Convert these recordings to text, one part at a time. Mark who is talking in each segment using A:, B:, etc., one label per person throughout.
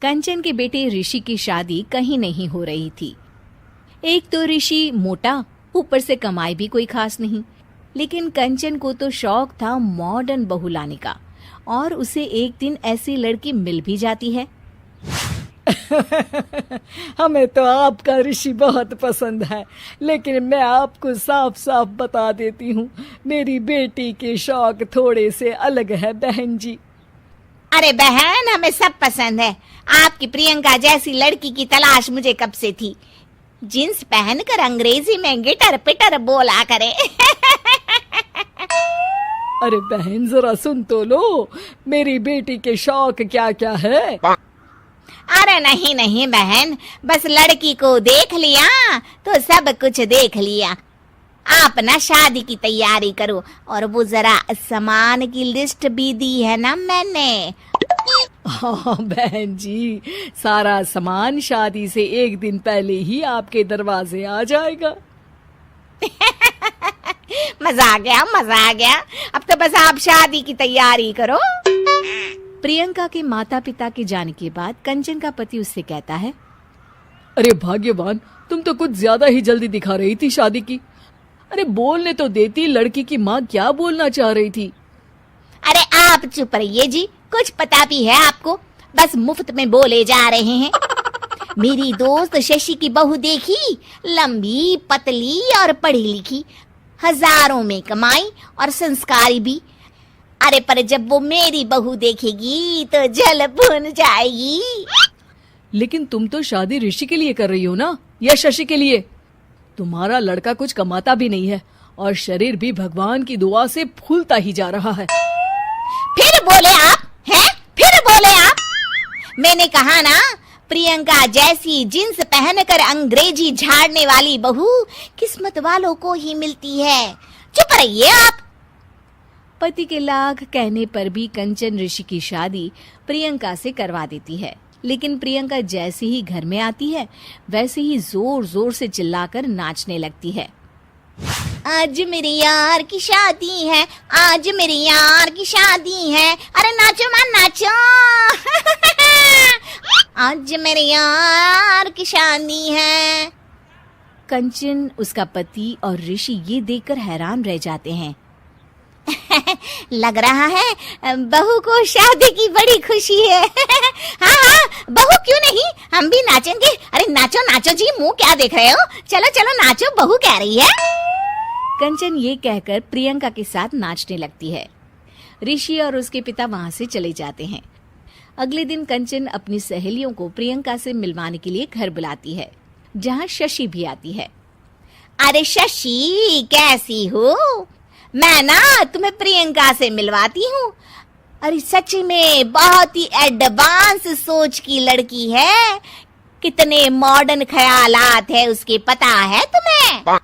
A: कंचन के बेटे ऋषि की शादी कहीं नहीं हो रही थी। एक तो ऋषि मोटा, ऊपर से कमाई भी कोई खास नहीं। लेकिन कंचन को तो शौक था मॉडर्न बहू लाने का, और उसे एक दिन ऐसी लड़की मिल भी जाती है।
B: हमें तो आपका ऋषि बहुत पसंद है, लेकिन मैं आपको साफ साफ बता देती हूँ, मेरी बेटी के शौक थोड़े से अलग है बहन जी।
C: अरे बहन, हमें सब पसंद है। आपकी प्रियंका जैसी लड़की की तलाश मुझे कब से थी। जींस पहनकर अंग्रेजी में गिटर पिटर बोला करे।
B: अरे बहन जरा सुन तो लो, मेरी बेटी के शौक क्या क्या है।
C: अरे नहीं नहीं बहन, बस लड़की को देख लिया तो सब कुछ देख लिया। आप ना शादी की तैयारी करो, और वो जरा सामान की लिस्ट भी दी है ना मैंने।
B: हाँ बहन जी, सारा सामान शादी से एक दिन पहले ही आपके दरवाजे आ जाएगा।
C: मजा आ गया, मजा आ गया। अब तो बस आप शादी की तैयारी करो।
A: प्रियंका के माता पिता के जाने के बाद कंचन का पति उससे कहता है,
B: अरे भाग्यवान, तुम तो कुछ ज्यादा ही जल्दी दिखा रही थी शादी की। अरे बोलने तो देती, लड़की की माँ क्या बोलना चाह रही थी।
C: अरे आप चुप रहिए जी, कुछ पता भी है आपको, बस मुफ्त में बोले जा रहे हैं। मेरी दोस्त शशि की बहू देखी, लंबी पतली और पढ़ी लिखी, हजारों में कमाई और संस्कारी भी। अरे पर जब वो मेरी बहू देखेगी तो जल भुन जाएगी।
B: लेकिन तुम तो शादी ऋषि के लिए कर रही हो ना, या शशि के लिए? तुम्हारा लड़का कुछ कमाता भी नहीं है, और शरीर भी भगवान की दुआ से फूलता ही जा रहा है।
C: फिर बोले आप हैं? फिर बोले आप? मैंने कहा ना, प्रियंका जैसी जींस पहनकर अंग्रेजी झाड़ने वाली बहू किस्मत वालों को ही मिलती है। चुप रहिए आप।
A: पति के लाख कहने पर भी कंचन ऋषि की शादी प्रियंका से करवा देती है। लेकिन प्रियंका जैसे ही घर में आती है, वैसे ही जोर जोर से चिल्लाकर नाचने लगती है।
C: आज मेरे यार की शादी है, आज मेरे यार की शादी है। अरे नाचो मां नाचो। आज मेरे यार की शादी है।
A: कंचन, उसका पति और ऋषि ये देखकर हैरान रह जाते हैं।
C: लग रहा है बहू को शादी की बड़ी खुशी है। हाँ हाँ, बहू क्यों नहीं, हम भी नाचेंगे। अरे नाचो नाचो जी, मुंह क्या देख रहे हो, चलो चलो नाचो, बहू कह रही है।
A: कंचन ये कहकर प्रियंका के साथ नाचने लगती है। ऋषि और उसके पिता वहां से चले जाते हैं। अगले दिन कंचन अपनी सहेलियों को प्रियंका से मिलवाने के लिए घर बुलाती है, जहाँ शशि भी आती है।
C: अरे शशि, कैसी हो? मैं ना तुम्हें प्रियंका से मिलवाती हूँ। अरे सच में बहुत ही एडवांस सोच की लड़की है। कितने मॉडर्न ख्यालात है उसके, पता है तुम्हें?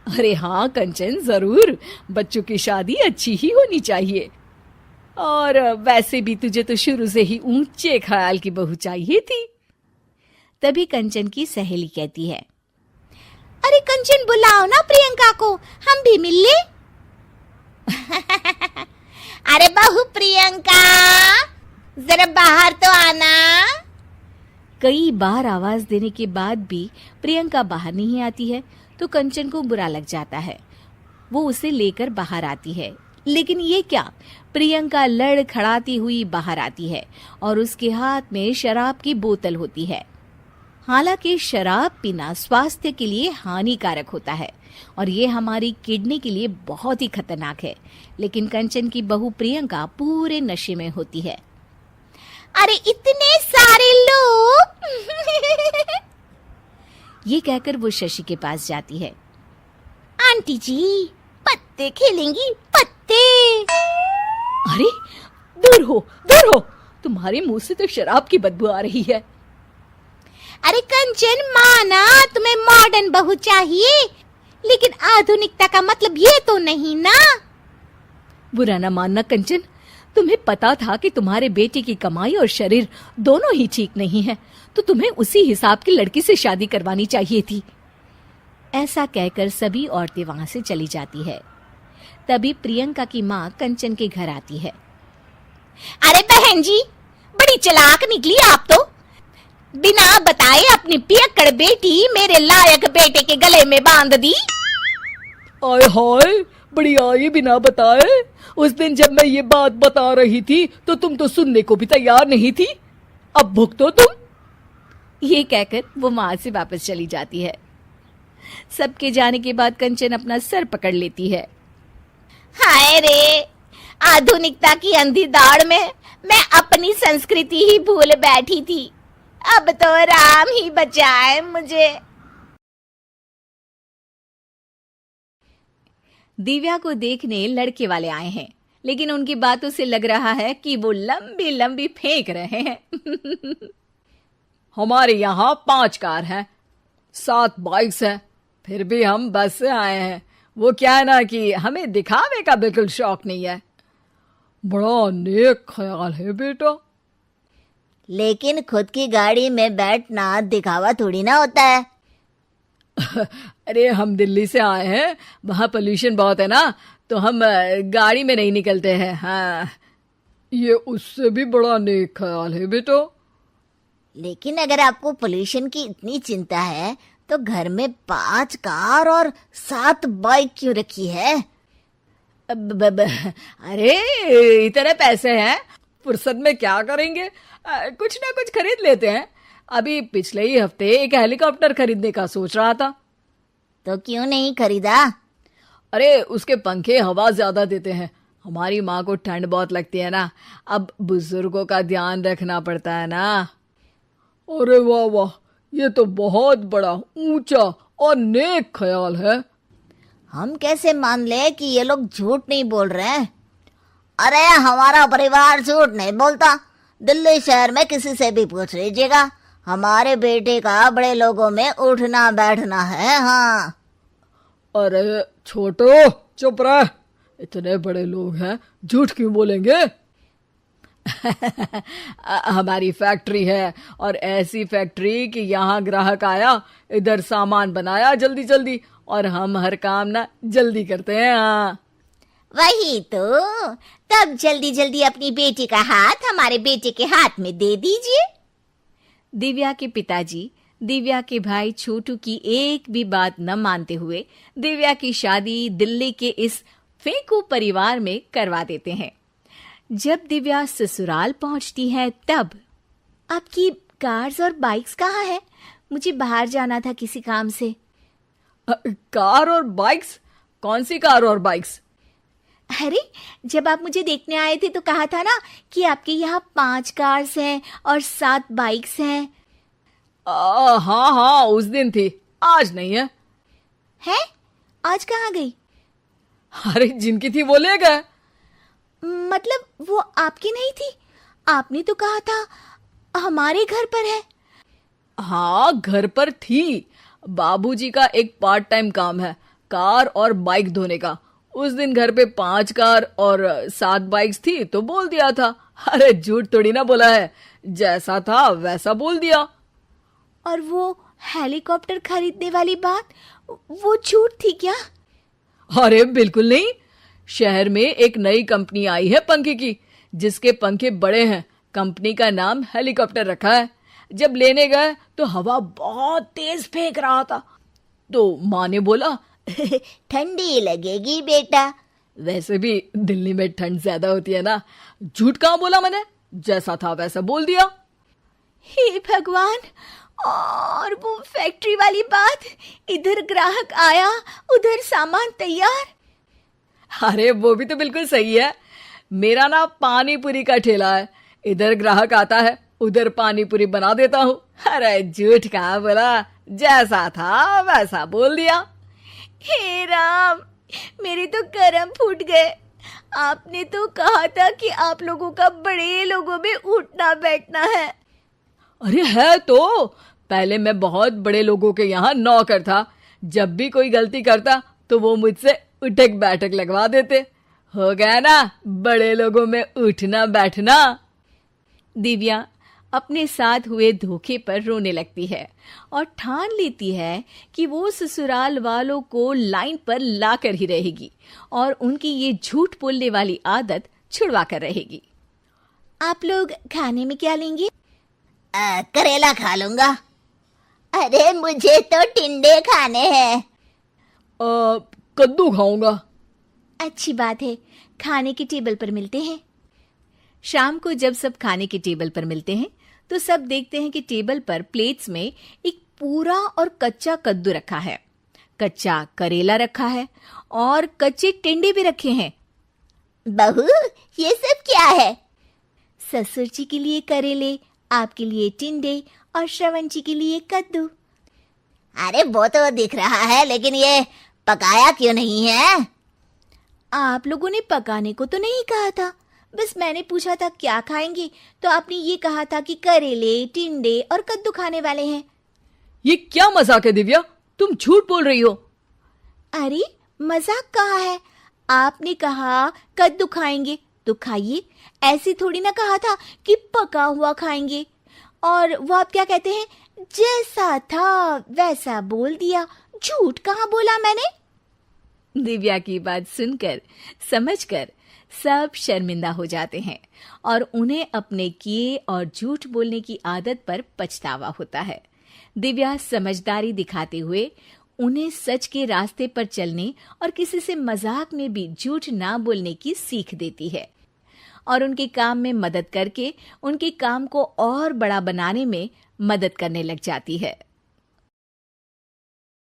B: अरे हाँ कंचन, जरूर। बच्चों की शादी अच्छी ही होनी चाहिए, और वैसे भी तुझे तो शुरू से ही ऊंचे ख्याल की बहू चाहिए थी।
A: तभी कंचन की सहेली कहती है,
C: अरे कंचन, बुलाओ ना प्रियंका को, हम भी मिल ले। अरे बहू प्रियंका, जरा बाहर तो आना।
A: कई बार आवाज देने के बाद भी प्रियंका बाहर नहीं आती है, तो कंचन को बुरा लग जाता है। वो उसे लेकर बाहर आती है, लेकिन ये क्या, प्रियंका लड़खड़ाती हुई बाहर आती है और उसके हाथ में शराब की बोतल होती है। हालांकि शराब पीना स्वास्थ्य के लिए हानिकारक होता है और ये हमारी किडनी के लिए बहुत ही खतरनाक है, लेकिन कंचन की बहू प्रियंका पूरे नशे में होती है।
C: अरे इतने सारे लोग।
A: ये कहकर वो शशि के पास जाती है।
C: आंटी जी, पत्ते खेलेंगी, पत्ते।
B: अरे दूर हो, दूर हो, तुम्हारे मुंह से तो शराब की बदबू आ रही है।
C: अरे कंचन, माना तुम्हें मॉडर्न बहू चाहिए, लेकिन आधुनिकता का मतलब ये तो नहीं ना।
B: बुरा ना मानना कंचन, तुम्हें पता था कि तुम्हारे बेटे की कमाई और शरीर दोनों ही ठीक नहीं है, तो तुम्हें उसी हिसाब की लड़की से शादी करवानी चाहिए थी।
A: ऐसा कहकर सभी औरतें वहां से चली जाती है। तभी प्रियंका की माँ कंचन के घर आती है।
C: अरे बहन जी, बड़ी चालाक निकली आप तो। बिना बताए अपनी पियक्कड़ बेटी मेरे लायक बेटे के गले में बांध दी।
B: आय हाय, बड़ी आई बिना बताए। उस दिन जब मैं ये बात बता रही थी तो तुम तो सुनने को भी तैयार नहीं थी। अब भुगतो तुम।
A: ये कहकर वो वहां से वापस चली जाती है। सबके जाने के बाद कंचन अपना सर पकड़ लेती है।
C: हाय रे, आधुनिकता की अंधी दौड़ में मैं अपनी संस्कृति ही भूल बैठी थी। अब तो राम ही बचाए मुझे।
A: दिव्या को देखने लड़के वाले आए हैं, लेकिन उनकी बातों से लग रहा है कि वो लंबी लंबी फेंक रहे हैं।
B: हमारे यहाँ 5 कार हैं, 7 बाइक्स हैं, फिर भी हम बस से आए हैं। वो क्या है ना कि हमें दिखावे का बिल्कुल शौक नहीं है। बड़ा नेक ख्याल है बेटा।
C: लेकिन खुद की गाड़ी में बैठना दिखावा थोड़ी ना होता है।
B: अरे हम दिल्ली से आए हैं, वहाँ पोल्यूशन बहुत है ना, तो हम गाड़ी में नहीं निकलते हैं। हाँ, ये उससे भी बड़ा नेक ख्याल है बेटा।
C: लेकिन अगर आपको पोल्यूशन की इतनी चिंता है तो घर में 5 कार और 7 बाइक क्यों रखी है?
B: अरे इतने पैसे हैं, फुर्सत में क्या करेंगे, कुछ ना कुछ खरीद लेते हैं। अभी पिछले ही हफ्ते एक हेलीकॉप्टर खरीदने का सोच रहा था।
C: तो क्यों नहीं खरीदा?
B: अरे उसके पंखे हवा ज्यादा देते हैं, हमारी माँ को ठंड बहुत लगती है ना, अब बुजुर्गों का ध्यान रखना पड़ता है ना। अरे वाह वाह, ये तो बहुत बड़ा, ऊंचा और नेक ख्याल है।
C: हम कैसे मान ले कि ये लोग झूठ नहीं बोल रहे हैं? अरे हमारा परिवार झूठ नहीं बोलता। दिल्ली शहर में किसी से भी पूछ लीजिएगा, हमारे बेटे का बड़े लोगों में उठना बैठना है। हाँ।
B: अरे छोटो चुप रह, इतने बड़े लोग हैं, झूठ क्यों बोलेंगे? हमारी फैक्ट्री है, और ऐसी फैक्ट्री कि यहाँ ग्राहक आया, इधर सामान बनाया जल्दी जल्दी, और हम हर काम ना जल्दी करते हैं। हाँ
C: वही तो, तब जल्दी जल्दी अपनी बेटी का हाथ हमारे बेटे के हाथ में दे दीजिए।
A: दिव्या के पिताजी दिव्या के भाई छोटू की एक भी बात न मानते हुए दिव्या की शादी दिल्ली के इस फेंकू परिवार में करवा देते हैं। जब दिव्या ससुराल पहुंचती है तब आपकी कार्स और बाइक्स कहाँ है? मुझे बाहर जाना था किसी काम से।
B: कार और बाइक्स? कौन सी कार और बाइक्स?
C: अरे जब आप मुझे देखने आए थे तो कहा था ना कि आपके यहाँ 5 कार्स हैं और 7 बाइक्स हैं।
B: हाँ हाँ, उस दिन थी, आज नहीं है।
C: है? आज कहाँ गई?
B: अरे जिनकी थी वो ले गए।
C: मतलब वो आपकी नहीं थी? आपने तो कहा था हमारे घर पर है।
B: हाँ घर पर थी, बाबूजी का एक पार्ट टाइम काम है, कार और बाइक धोने का। उस दिन घर पे 5 कार और 7 बाइक्स थी तो बोल दिया था। अरे झूठ थोड़ी ना बोला है, जैसा था वैसा बोल दिया।
C: और वो हेलीकॉप्टर खरीदने वाली बात, वो झूठ थी क्या?
B: अरे बिल्कुल नहीं, शहर में एक नई कंपनी आई है पंखे की, जिसके पंखे बड़े हैं, कंपनी का नाम हेलीकॉप्टर रखा है। जब लेने गए तो हवा बहुत तेज फेंक रहा था, तो माँ ने बोला
C: ठंडी लगेगी बेटा।
B: वैसे भी दिल्ली में ठंड ज्यादा होती है ना। झूठ कहाँ बोला मैंने, जैसा था वैसा बोल दिया।
C: हे भगवान, और वो फैक्ट्री वाली बात, इधर ग्राहक आया उधर सामान तैयार।
B: अरे वो भी तो बिल्कुल सही है, मेरा ना पानी पूरी का ठेला है, इधर ग्राहक आता है उधर पानी पूरी बना देता हूँ। अरे झूठ कहाँ बोला, जैसा था वैसा बोल दिया।
C: हे राम, मेरे तो कर्म फूट गए। आपने तो कहा था कि आप लोगों का बड़े लोगों में उठना बैठना है।
B: अरे है तो, पहले मैं बहुत बड़े लोगों के यहाँ नौकर था, जब भी कोई गलती करता तो वो मुझसे उठक बैठक लगवा देते। हो गया ना बड़े लोगों में उठना बैठना।
A: दिव्या अपने साथ हुए धोखे पर रोने लगती है और ठान लेती है कि वो ससुराल वालों को लाइन पर लाकर ही रहेगी और उनकी ये झूठ बोलने वाली आदत छुड़वा कर रहेगी। आप लोग खाने में क्या लेंगे?
C: करेला खा लूंगा। अरे मुझे तो टिंडे खाने हैं।
B: कद्दू खाऊंगा।
A: अच्छी बात है, खाने के टेबल पर मिलते हैं। शाम को जब सब खाने के टेबल पर मिलते हैं तो सब देखते हैं कि टेबल पर प्लेट्स में एक पूरा और कच्चा कद्दू रखा है, कच्चा करेला रखा है और कच्चे टिंडे भी रखे हैं।
C: बहू, ये सब क्या है?
A: ससुर जी के लिए करेले, आपके लिए टिंडे और श्रवण जी के लिए कद्दू।
C: अरे वो तो दिख रहा है, लेकिन ये पकाया क्यों नहीं है?
A: आप लोगों ने पकाने को तो नहीं कहा था, बस मैंने पूछा था क्या खाएंगे, तो आपने ये कहा था कि करेले, टिंडे और कद्दू खाने वाले हैं।
B: ये क्या मजाक है दिव्या, तुम झूठ बोल रही हो।
A: अरे मजाक कहाँ है, आपने कहा कद्दू खाएंगे तो खाइए, ऐसी थोड़ी ना कहा था कि पका हुआ खाएंगे। और वो आप क्या कहते हैं, जैसा था वैसा बोल दिया, झूठ कहाँ बोला मैंने। दिव्या की बात सुनकर, समझकर सब शर्मिंदा हो जाते हैं और उन्हें अपने किए और झूठ बोलने की आदत पर पछतावा होता है। दिव्या समझदारी दिखाते हुए उन्हें सच के रास्ते पर चलने और किसी से मजाक में भी झूठ ना बोलने की सीख देती है और उनके काम में मदद करके उनके काम को और बड़ा बनाने में मदद करने लग जाती है।